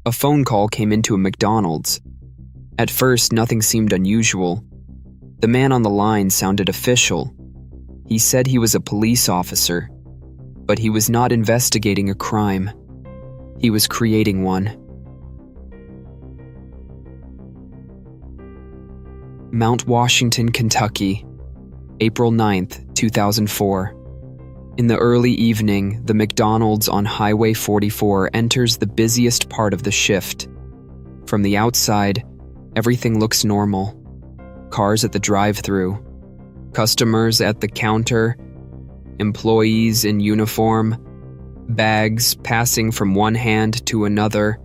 A phone call came into a McDonald's. At first, nothing seemed unusual. The man on the line sounded official. He said he was a police officer, but he was not investigating a crime. He was creating one. Mount Washington, Kentucky, April 9th, 2004. In the early evening, the McDonald's on Highway 44 enters the busiest part of the shift. From the outside, everything looks normal. Cars at the drive-thru, customers at the counter, employees in uniform, bags passing from one hand to another.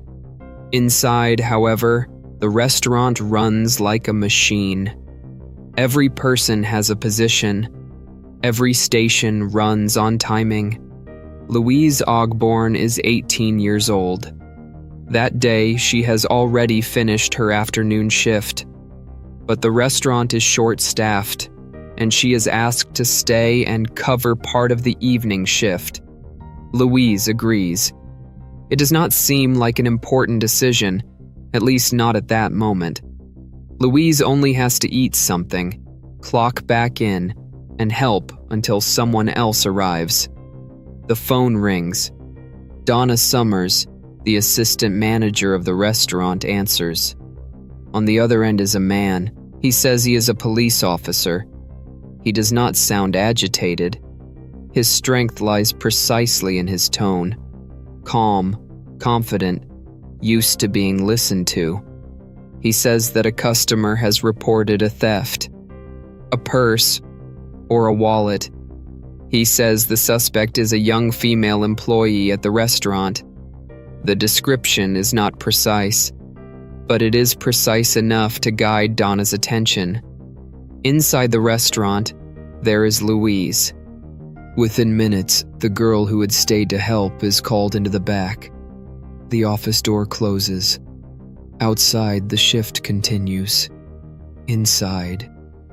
Inside, however, the restaurant runs like a machine. Every person has a position. Every station runs on timing. Louise Ogborn is 18 years old. That day, she has already finished her afternoon shift. But the restaurant is short-staffed, and she is asked to stay and cover part of the evening shift. Louise agrees. It does not seem like an important decision, at least not at that moment. Louise only has to eat something, clock back in, and help until someone else arrives. The phone rings. Donna Summers, the assistant manager of the restaurant, answers. On the other end is a man. He says he is a police officer. He does not sound agitated. His strength lies precisely in his tone. Calm, confident, used to being listened to. He says that a customer has reported a theft. A purse or a wallet. He says the suspect is a young female employee at the restaurant. The description is not precise, but it is precise enough to guide Donna's attention. Inside the restaurant, there is Louise. Within minutes, the girl who had stayed to help is called into the back. The office door closes. Outside, the shift continues. Inside,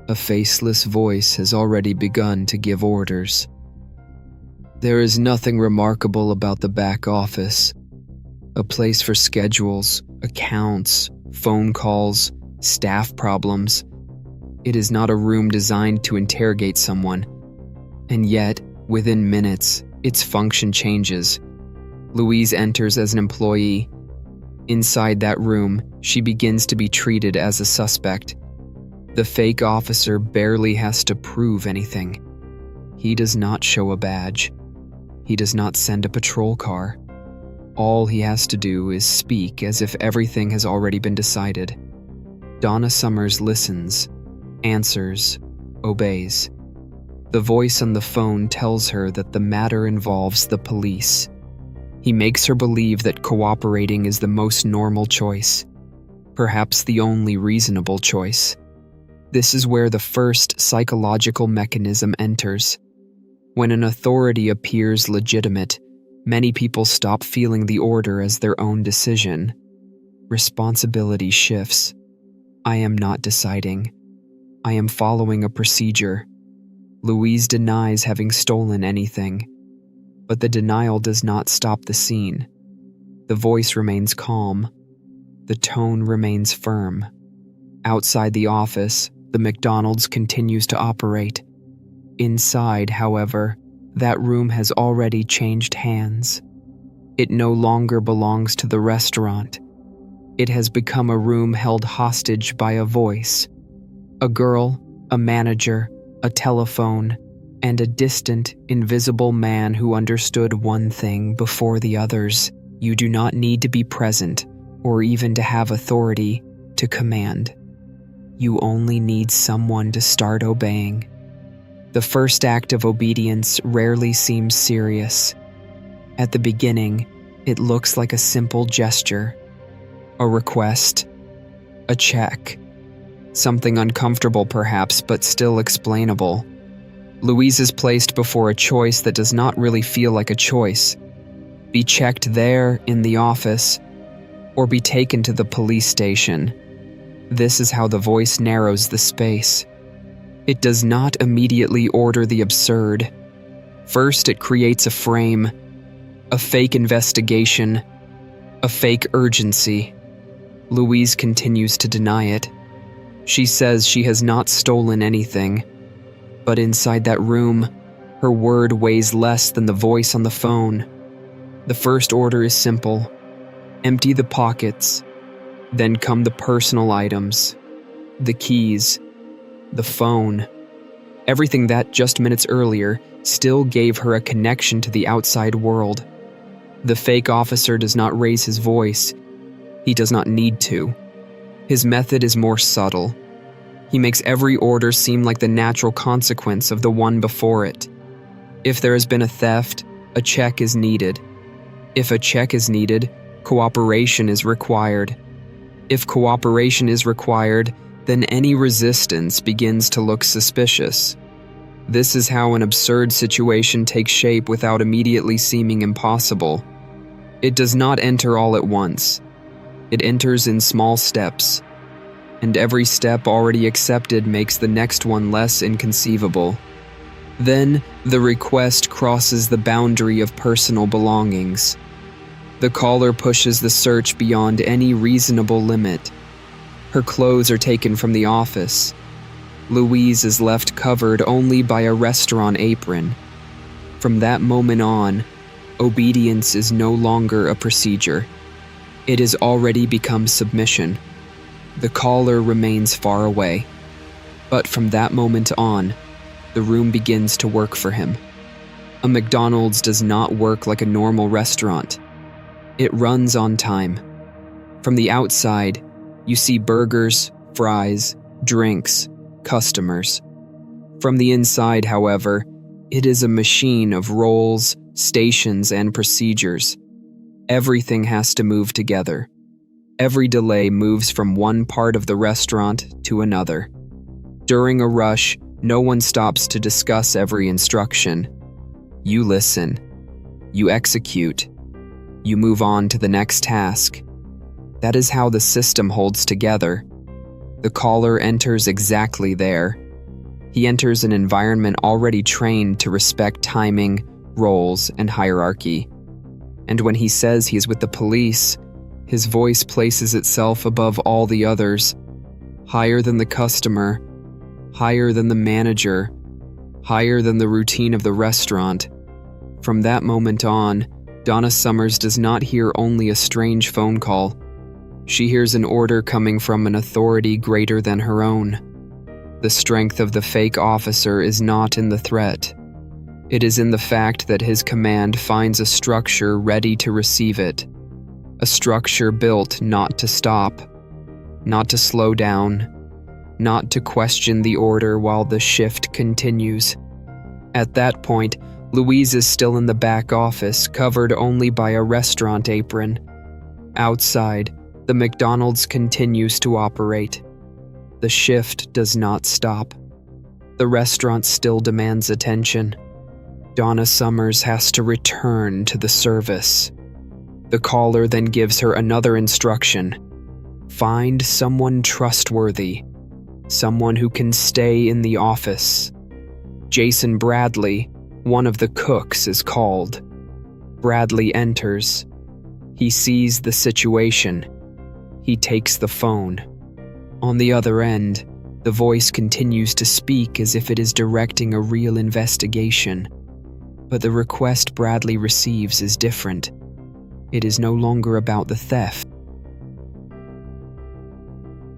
a faceless voice has already begun to give orders. There is nothing remarkable about the back office. A place for schedules, accounts, phone calls, staff problems. It is not a room designed to interrogate someone. And yet, within minutes, its function changes. Louise enters as an employee. Inside that room, she begins to be treated as a suspect. The fake officer barely has to prove anything. He does not show a badge. He does not send a patrol car. All he has to do is speak as if everything has already been decided. Donna Summers listens, answers, obeys. The voice on the phone tells her that the matter involves the police. He makes her believe that cooperating is the most normal choice, perhaps the only reasonable choice. This is where the first psychological mechanism enters. When an authority appears legitimate, many people stop feeling the order as their own decision. Responsibility shifts. I am not deciding. I am following a procedure. Louise denies having stolen anything, but the denial does not stop the scene. The voice remains calm. The tone remains firm. Outside the office, the McDonald's continues to operate. Inside, however, that room has already changed hands. It no longer belongs to the restaurant. It has become a room held hostage by a voice. A girl, a manager, a telephone, and a distant, invisible man who understood one thing before the others. You do not need to be present, or even to have authority, to command. You only need someone to start obeying. The first act of obedience rarely seems serious. At the beginning, it looks like a simple gesture, a request, a check, something uncomfortable perhaps, but still explainable. Louise is placed before a choice that does not really feel like a choice. Be checked there in the office, or be taken to the police station. This is how the voice narrows the space. It does not immediately order the absurd. First, it creates a frame, a fake investigation, A fake urgency. Louise continues to deny it. She says she has not stolen anything, but inside that room, her word weighs less than the voice on the phone. The first order is simple: empty the pockets. Then come the personal items, the keys, the phone. Everything that just minutes earlier still gave her a connection to the outside world. The fake officer does not raise his voice. He does not need to. His method is more subtle. He makes every order seem like the natural consequence of the one before it. If there has been a theft, a check is needed. If a check is needed, cooperation is required. If cooperation is required, then any resistance begins to look suspicious. This is how an absurd situation takes shape without immediately seeming impossible. It does not enter all at once. It enters in small steps, and every step already accepted makes the next one less inconceivable. Then, the request crosses the boundary of personal belongings. The caller pushes the search beyond any reasonable limit. Her clothes are taken from the office. Louise is left covered only by a restaurant apron. From that moment on, obedience is no longer a procedure. It has already become submission. The caller remains far away. But from that moment on, the room begins to work for him. A McDonald's does not work like a normal restaurant. It runs on time. From the outside, you see burgers, fries, drinks, customers. From the inside, however, it is a machine of rolls, stations, and procedures. Everything has to move together. Every delay moves from one part of the restaurant to another. During a rush, no one stops to discuss every instruction. You listen. You execute. You move on to the next task. That is how the system holds together. The caller enters exactly there. He enters an environment already trained to respect timing, roles, and hierarchy. And when he says he is with the police, his voice places itself above all the others, higher than the customer, higher than the manager, higher than the routine of the restaurant. From that moment on, Donna Summers does not hear only a strange phone call. She hears an order coming from an authority greater than her own. The strength of the fake officer is not in the threat. It is in the fact that his command finds a structure ready to receive it. A structure built not to stop, not to slow down, not to question the order while the shift continues. At that point, Louise is still in the back office, covered only by a restaurant apron. Outside, the McDonald's continues to operate. The shift does not stop. The restaurant still demands attention. Donna Summers has to return to the service. The caller then gives her another instruction. Find someone trustworthy. Someone who can stay in the office. Jason Bradley, one of the cooks, is called. Bradley enters. He sees the situation. He takes the phone. On the other end, the voice continues to speak as if it is directing a real investigation. But the request Bradley receives is different. It is no longer about the theft.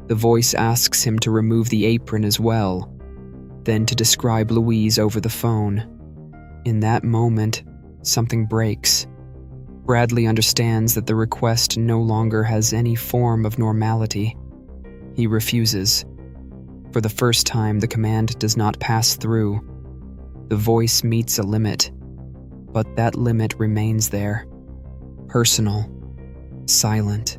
The voice asks him to remove the apron as well, then to describe Louise over the phone. In that moment, something breaks. Bradley understands that the request no longer has any form of normality. He refuses. For the first time, the command does not pass through. The voice meets a limit, but that limit remains there. Personal. Silent.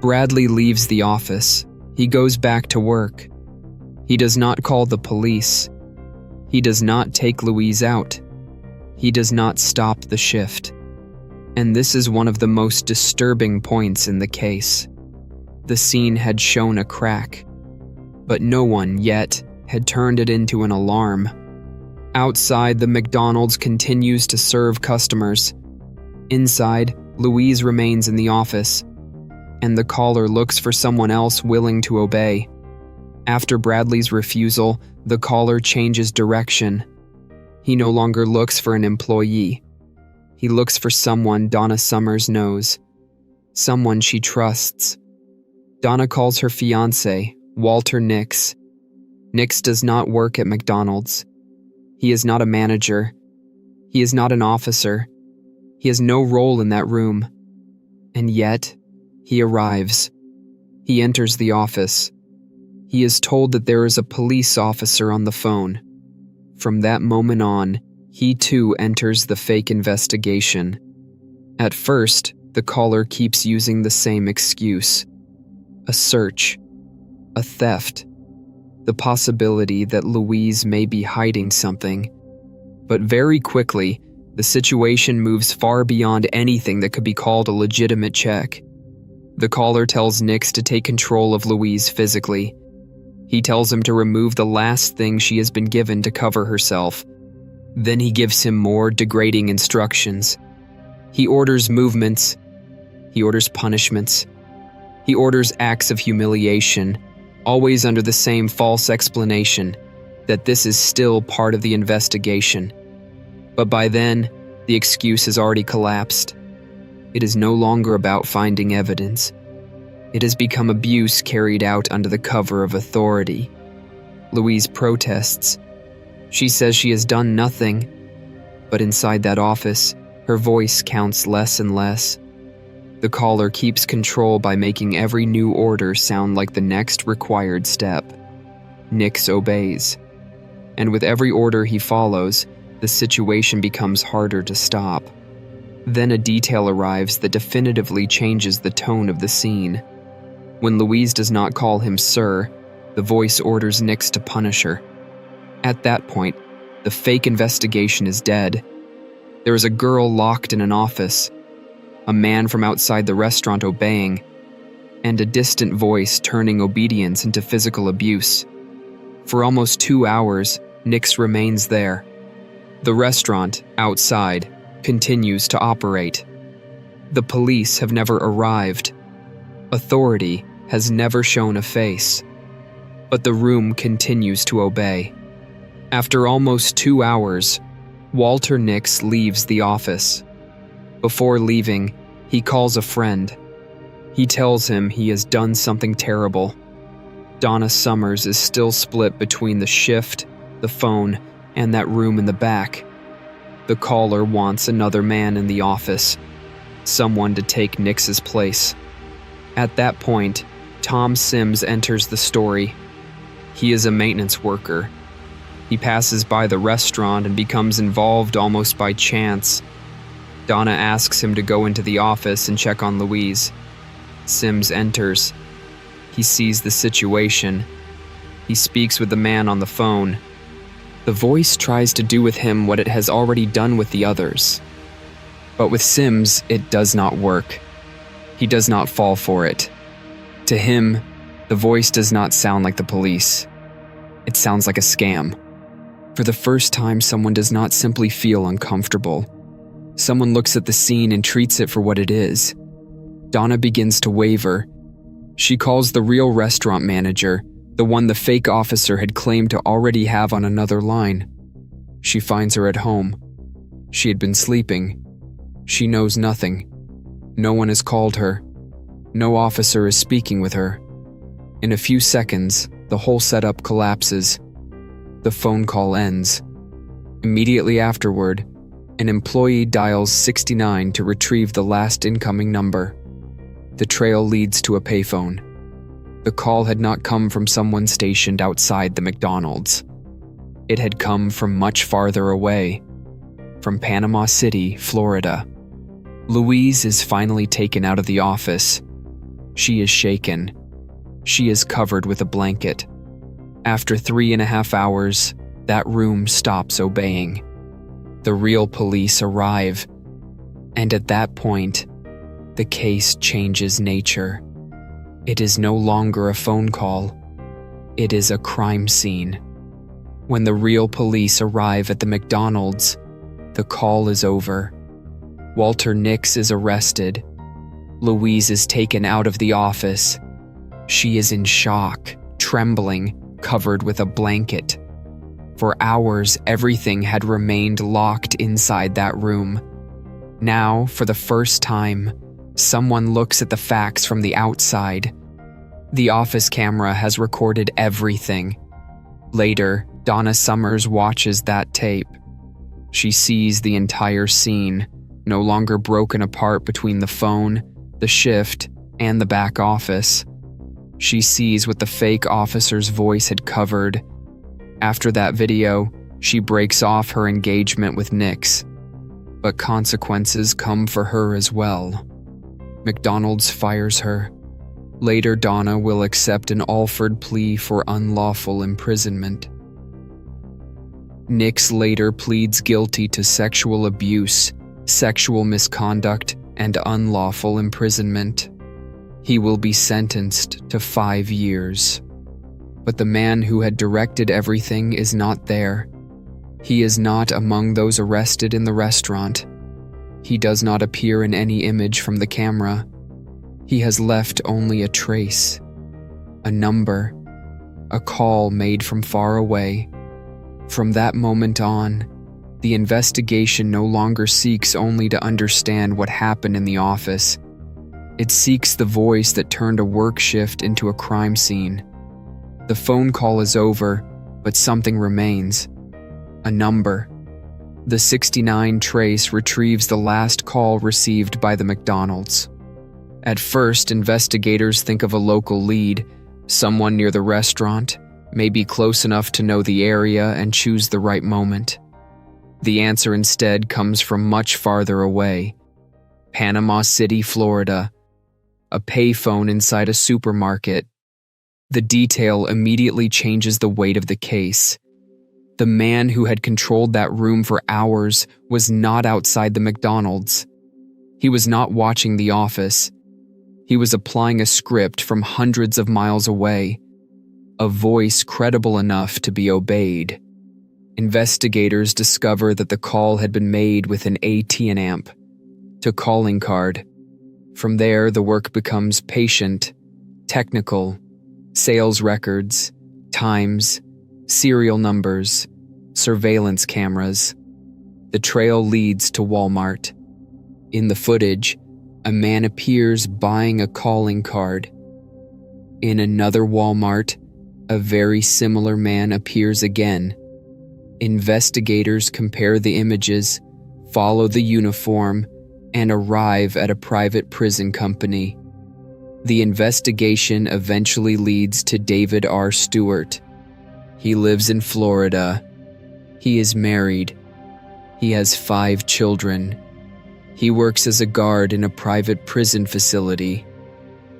Bradley leaves the office. He goes back to work. He does not call the police. He does not take Louise out. He does not stop the shift. And this is one of the most disturbing points in the case. The scene had shown a crack, but no one yet had turned it into an alarm. Outside, the McDonald's continues to serve customers. Inside, Louise remains in the office, and the caller looks for someone else willing to obey. After Bradley's refusal, the caller changes direction. He no longer looks for an employee. He looks for someone Donna Summers knows, someone she trusts. Donna calls her fiancé, Walter Nix. Nix does not work at McDonald's. He is not a manager. He is not an officer. He has no role in that room. And yet, he arrives. He enters the office. He is told that there is a police officer on the phone. From that moment on, he too enters the fake investigation. At first, the caller keeps using the same excuse. A search. A theft. The possibility that Louise may be hiding something. But very quickly, the situation moves far beyond anything that could be called a legitimate check. The caller tells Nix to take control of Louise physically. He tells him to remove the last thing she has been given to cover herself. Then he gives him more degrading instructions. He orders movements. He orders punishments. He orders acts of humiliation, always under the same false explanation that this is still part of the investigation. But by then, the excuse has already collapsed. It is no longer about finding evidence. It has become abuse carried out under the cover of authority. Louise protests. She says she has done nothing, but inside that office, her voice counts less and less. The caller keeps control by making every new order sound like the next required step. Nix obeys. And with every order he follows, the situation becomes harder to stop. Then a detail arrives that definitively changes the tone of the scene. When Louise does not call him sir, the voice orders Nix to punish her. At that point, the fake investigation is dead. There is a girl locked in an office, a man from outside the restaurant obeying, and a distant voice turning obedience into physical abuse. For almost 2 hours, Nix remains there. The restaurant, outside, continues to operate. The police have never arrived. Authority has never shown a face. But the room continues to obey. After almost 2 hours, Walter Nix leaves the office. Before leaving, he calls a friend. He tells him he has done something terrible. Donna Summers is still split between the shift, the phone, and that room in the back. The caller wants another man in the office, someone to take Nix's place. At that point, Tom Sims enters the story. He is a maintenance worker. He passes by the restaurant and becomes involved almost by chance. Donna asks him to go into the office and check on Louise. Sims enters. He sees the situation. He speaks with the man on the phone. The voice tries to do with him what it has already done with the others. But with Sims, it does not work. He does not fall for it. To him, the voice does not sound like the police. It sounds like a scam. For the first time, someone does not simply feel uncomfortable. Someone looks at the scene and treats it for what it is. Donna begins to waver. She calls the real restaurant manager, the one the fake officer had claimed to already have on another line. She finds her at home. She had been sleeping. She knows nothing. No one has called her. No officer is speaking with her. In a few seconds, the whole setup collapses. The phone call ends. Immediately afterward, an employee dials 69 to retrieve the last incoming number. The trail leads to a payphone. The call had not come from someone stationed outside the McDonald's. It had come from much farther away, from Panama City, Florida. Louise is finally taken out of the office. She is shaken. She is covered with a blanket. After 3.5 hours, that room stops obeying. The real police arrive, and at that point, the case changes nature. It is no longer a phone call. It is a crime scene. When the real police arrive at the McDonald's, the call is over. Walter Nix is arrested. Louise is taken out of the office. She is in shock, trembling, covered with a blanket. For hours, everything had remained locked inside that room. Now, for the first time, someone looks at the facts from the outside. The office camera has recorded everything. Later, Donna Summers watches that tape. She sees the entire scene, no longer broken apart between the phone, the shift, and the back office. She sees what the fake officer's voice had covered. After that video, she breaks off her engagement with Nix. But consequences come for her as well. McDonald's fires her. Later, Donna will accept an Alford plea for unlawful imprisonment. Nix later pleads guilty to sexual abuse, sexual misconduct, and unlawful imprisonment. He will be sentenced to 5 years. But the man who had directed everything is not there. He is not among those arrested in the restaurant. He does not appear in any image from the camera. He has left only a trace, a number, a call made from far away. From that moment on, the investigation no longer seeks only to understand what happened in the office. It seeks the voice that turned a work shift into a crime scene. The phone call is over, but something remains. A number. The 69 trace retrieves the last call received by the McDonald's. At first, investigators think of a local lead, someone near the restaurant, maybe close enough to know the area and choose the right moment. The answer instead comes from much farther away. Panama City, Florida. A payphone inside a supermarket. The detail immediately changes the weight of the case. The man who had controlled that room for hours was not outside the McDonald's. He was not watching the office. He was applying a script from hundreds of miles away, a voice credible enough to be obeyed. Investigators discover that the call had been made with an AT&T amp to calling card. From there, the work becomes patient, technical, sales records, times, serial numbers, surveillance cameras. The trail leads to Walmart. In the footage, a man appears buying a calling card. In another Walmart, a very similar man appears again. Investigators compare the images, follow the uniform, and arrive at a private prison company. The investigation eventually leads to David R. Stewart. He lives in Florida. He is married. He has 5 children. He works as a guard in a private prison facility.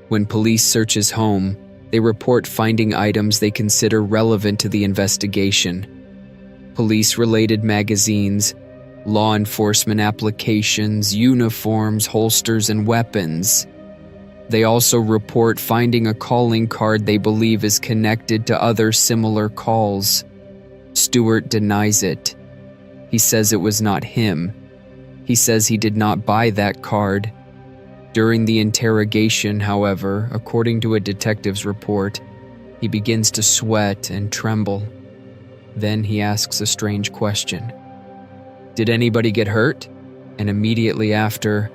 When police search his home, they report finding items they consider relevant to the investigation. Police-related magazines, law enforcement applications, uniforms, holsters, and weapons. They also report finding a calling card they believe is connected to other similar calls. Stewart denies it. He says it was not him. He says he did not buy that card. During the interrogation, however, according to a detective's report, he begins to sweat and tremble. Then he asks a strange question. "Did anybody get hurt?" And immediately after,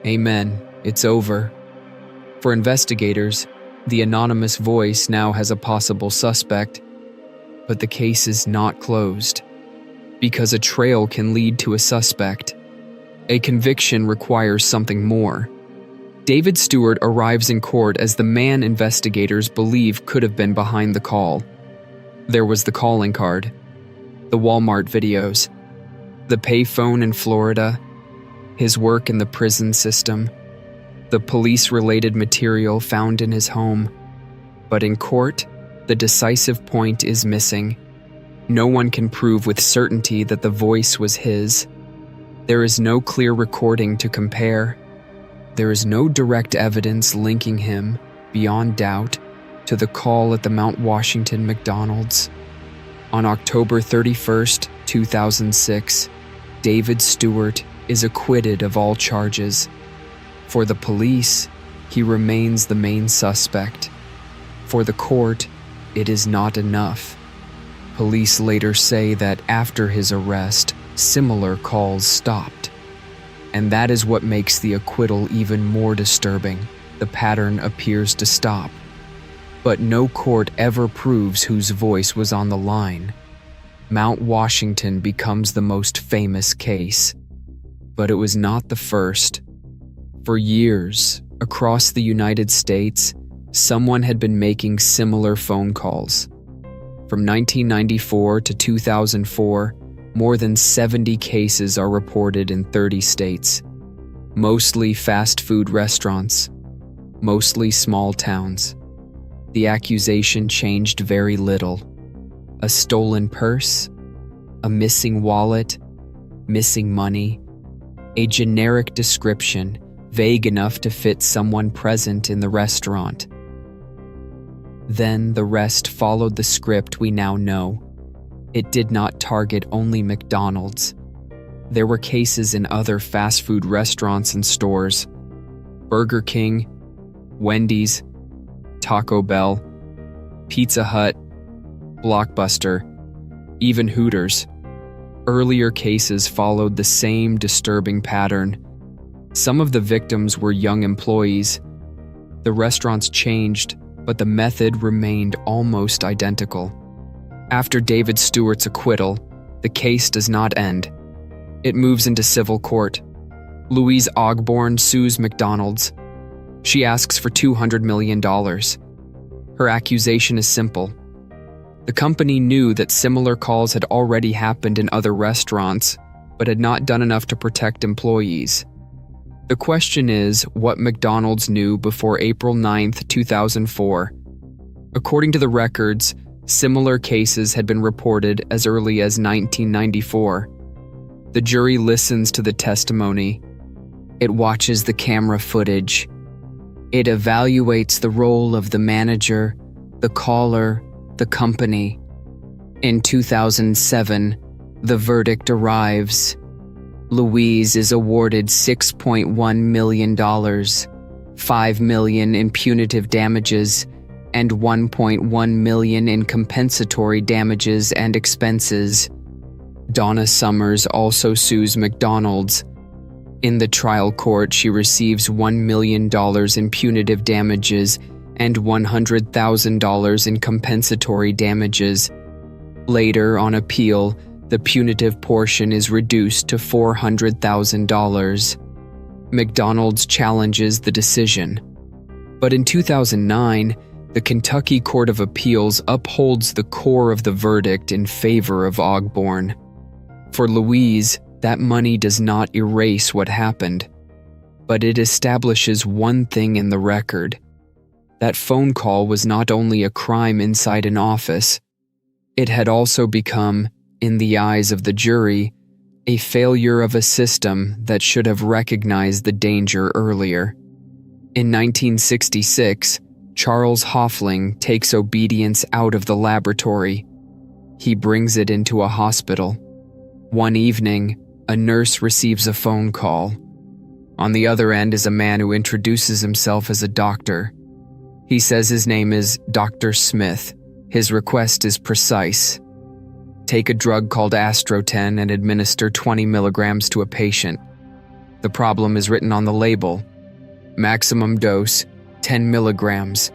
"Amen, it's over." For investigators, the anonymous voice now has a possible suspect, but the case is not closed, because a trail can lead to a suspect. A conviction requires something more. David Stewart arrives in court as the man investigators believe could have been behind the call. There was the calling card, the Walmart videos, the payphone in Florida, his work in the prison system, the police-related material found in his home. But in court, the decisive point is missing. No one can prove with certainty that the voice was his. There is no clear recording to compare. There is no direct evidence linking him, beyond doubt, to the call at the Mount Washington McDonald's. On October 31st, 2006, David Stewart is acquitted of all charges. For the police, he remains the main suspect. For the court, it is not enough. Police later say that after his arrest, similar calls stopped. And that is what makes the acquittal even more disturbing. The pattern appears to stop. But no court ever proves whose voice was on the line. Mount Washington becomes the most famous case. But it was not the first. For years, across the United States, someone had been making similar phone calls. From 1994 to 2004, more than 70 cases are reported in 30 states. Mostly fast food restaurants, mostly small towns. The accusation changed very little. A stolen purse, a missing wallet, missing money, a generic description vague enough to fit someone present in the restaurant. Then the rest followed the script we now know. It did not target only McDonald's. There were cases in other fast food restaurants and stores. Burger King, Wendy's, Taco Bell, Pizza Hut, Blockbuster, even Hooters. Earlier cases followed the same disturbing pattern. Some of the victims were young employees. The restaurants changed, but the method remained almost identical. After David Stewart's acquittal, the case does not end. It moves into civil court. Louise Ogborn sues McDonald's. She asks for $200 million. Her accusation is simple. The company knew that similar calls had already happened in other restaurants, but had not done enough to protect employees. The question is what McDonald's knew before April 9, 2004. According to the records, similar cases had been reported as early as 1994. The jury listens to the testimony. It watches the camera footage. It evaluates the role of the manager, the caller, the company. In 2007, the verdict arrives. Louise is awarded $6.1 million, $5 million in punitive damages, and $1.1 million in compensatory damages and expenses. Donna Summers also sues McDonald's. In the trial court, she receives $1 million in punitive damages and $100,000 in compensatory damages. Later, on appeal, the punitive portion is reduced to $400,000. McDonald's challenges the decision. But in 2009, the Kentucky Court of Appeals upholds the core of the verdict in favor of Ogborn. For Louise, that money does not erase what happened, but it establishes one thing in the record. That phone call was not only a crime inside an office, it had also become, in the eyes of the jury, a failure of a system that should have recognized the danger earlier. In 1966, Charles Hofling takes obedience out of the laboratory. He brings it into a hospital. One evening, a nurse receives a phone call. On the other end is a man who introduces himself as a doctor. He says his name is Dr. Smith. His request is precise. Take a drug called Astroten and administer 20 milligrams to a patient. The problem is written on the label. Maximum dose, 10 milligrams.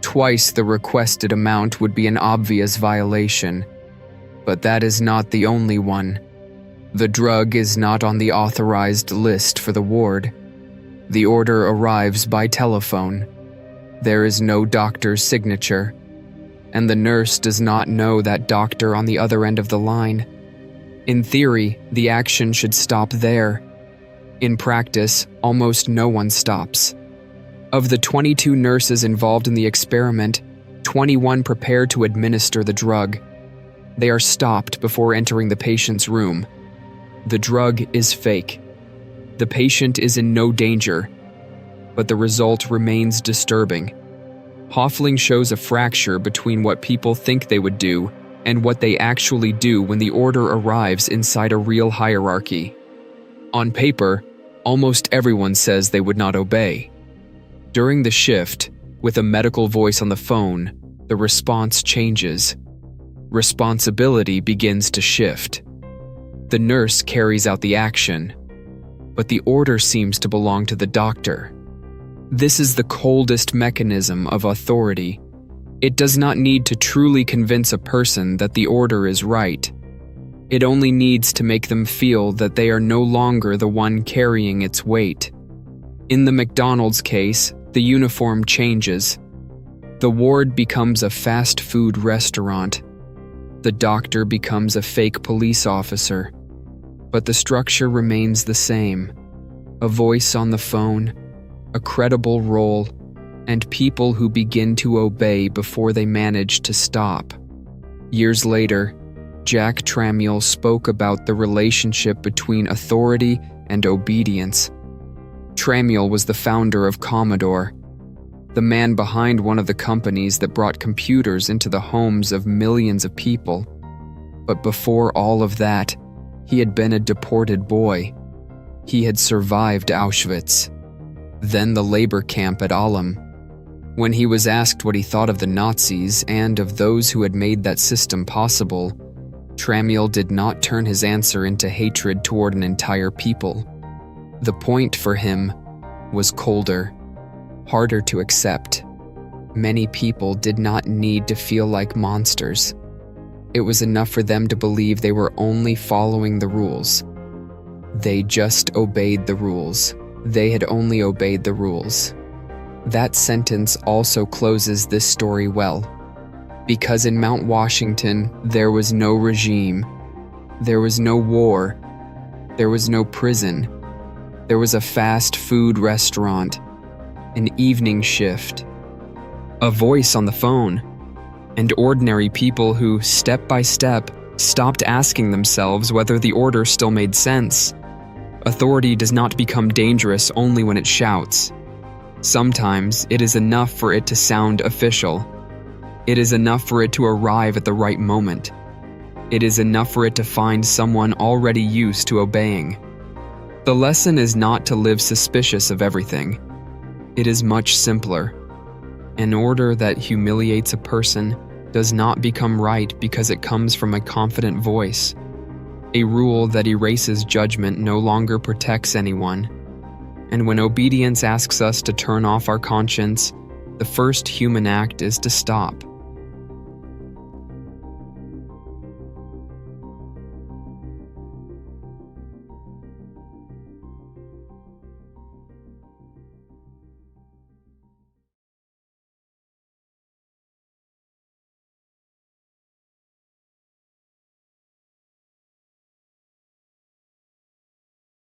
Twice the requested amount would be an obvious violation. But that is not the only one. The drug is not on the authorized list for the ward. The order arrives by telephone. There is no doctor's signature, and the nurse does not know that doctor on the other end of the line. In theory, the action should stop there. In practice, almost no one stops. Of the 22 nurses involved in the experiment, 21 prepare to administer the drug. They are stopped before entering the patient's room. The drug is fake. The patient is in no danger, but the result remains disturbing. Hofling shows a fracture between what people think they would do and what they actually do when the order arrives inside a real hierarchy. On paper, almost everyone says they would not obey. During the shift, with a medical voice on the phone, the response changes. Responsibility begins to shift. The nurse carries out the action, but the order seems to belong to the doctor. This is the coldest mechanism of authority. It does not need to truly convince a person that the order is right. It only needs to make them feel that they are no longer the one carrying its weight. In the McDonald's case, the uniform changes. The ward becomes a fast food restaurant. The doctor becomes a fake police officer. But the structure remains the same. A voice on the phone, a credible role, and people who begin to obey before they manage to stop. Years later, Jack Tramiel spoke about the relationship between authority and obedience. Tramiel was the founder of Commodore, the man behind one of the companies that brought computers into the homes of millions of people. But before all of that, he had been a deported boy. He had survived Auschwitz, then the labor camp at Alam. When he was asked what he thought of the Nazis and of those who had made that system possible, Tramiel did not turn his answer into hatred toward an entire people. The point for him was colder, harder to accept. Many people did not need to feel like monsters. It was enough for them to believe they were only following the rules. They just obeyed the rules. They had only obeyed the rules. That sentence also closes this story well. Because in Mount Washington, there was no regime. There was no war. There was no prison. There was a fast food restaurant, an evening shift, a voice on the phone, and ordinary people who, step by step, stopped asking themselves whether the order still made sense. Authority does not become dangerous only when it shouts. Sometimes it is enough for it to sound official. It is enough for it to arrive at the right moment. It is enough for it to find someone already used to obeying. The lesson is not to live suspicious of everything. It is much simpler. An order that humiliates a person does not become right because it comes from a confident voice. A rule that erases judgment no longer protects anyone. And when obedience asks us to turn off our conscience, the first human act is to stop.